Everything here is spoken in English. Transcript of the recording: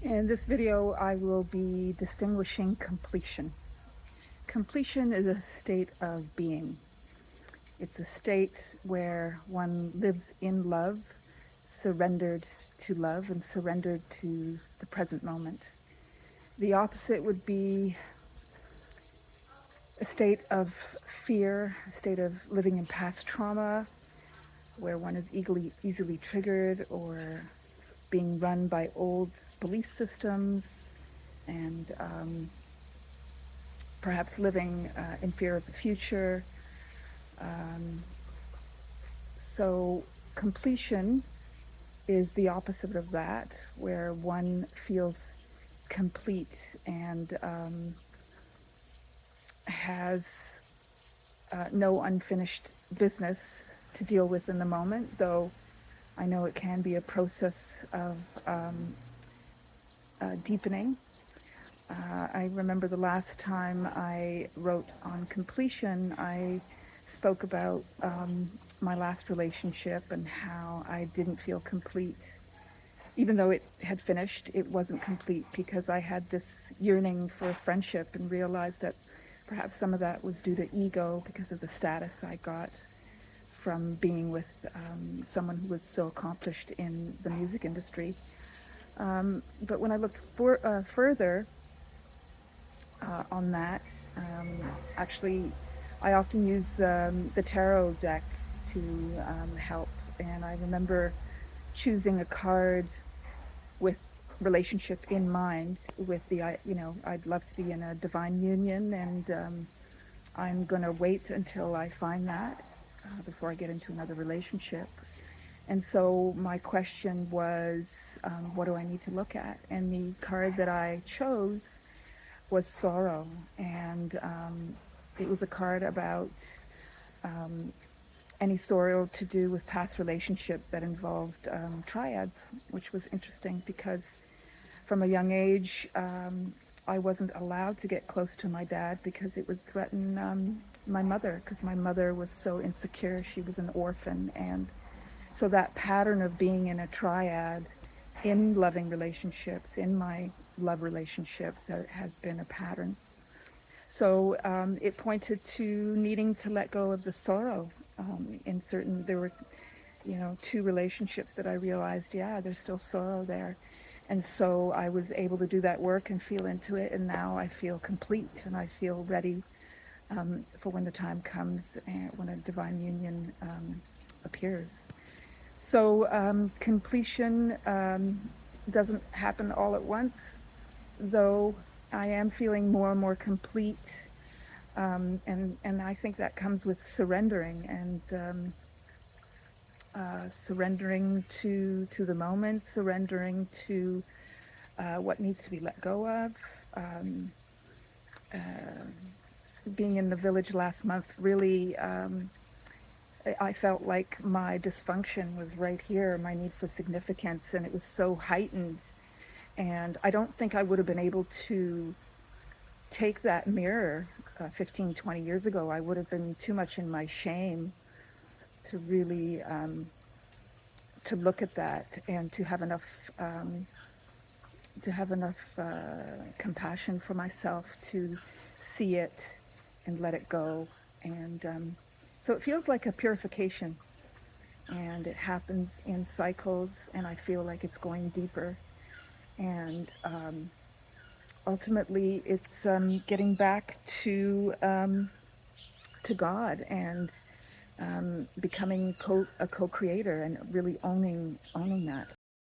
In this video, I will be distinguishing completion. Completion is a state of being. It's a state where one lives in love, surrendered to love and surrendered to the present moment. The opposite would be a state of fear, a state of living in past trauma, where one is easily triggered or being run by old belief systems and perhaps living in fear of the future. Um, so completion is the opposite of that, where one feels complete and has no unfinished business to deal with in the moment, though I know it can be a process of deepening. I remember the last time I wrote on completion, I spoke about my last relationship and how I didn't feel complete. Even though it had finished, it wasn't complete because I had this yearning for a friendship and realized that perhaps some of that was due to ego because of the status I got from being with someone who was so accomplished in the music industry. But when I looked further on that, actually, I often use the tarot deck to help. And I remember choosing a card with relationship in mind, with the, I'd love to be in a divine union, and I'm going to wait until I find that before I get into another relationship. And so my question was, what do I need to look at? And the card that I chose was sorrow. And it was a card about any sorrow to do with past relationship that involved triads, which was interesting because from a young age, I wasn't allowed to get close to my dad because it would threaten my mother, because my mother was so insecure. She was an orphan, and so that pattern of being in a triad in loving relationships, in my love relationships, has been a pattern. So it pointed to needing to let go of the sorrow in certain, there were, two relationships that I realized, yeah, there's still sorrow there. And so I was able to do that work and feel into it, and now I feel complete and I feel ready for when the time comes and when a divine union appears. So completion doesn't happen all at once, though I am feeling more and more complete, and I think that comes with surrendering and surrendering to the moment, surrendering to what needs to be let go of. Uh, Being in the village last month, really, I felt like my dysfunction was right here, my need for significance, and it was so heightened. And I don't think I would have been able to take that mirror 15, 20 years ago. I would have been too much in my shame to really to look at that and to have enough compassion for myself to see it and let it go. And so it feels like a purification, and it happens in cycles, and I feel like it's going deeper. And ultimately, it's getting back to God and becoming a co-creator and really owning that.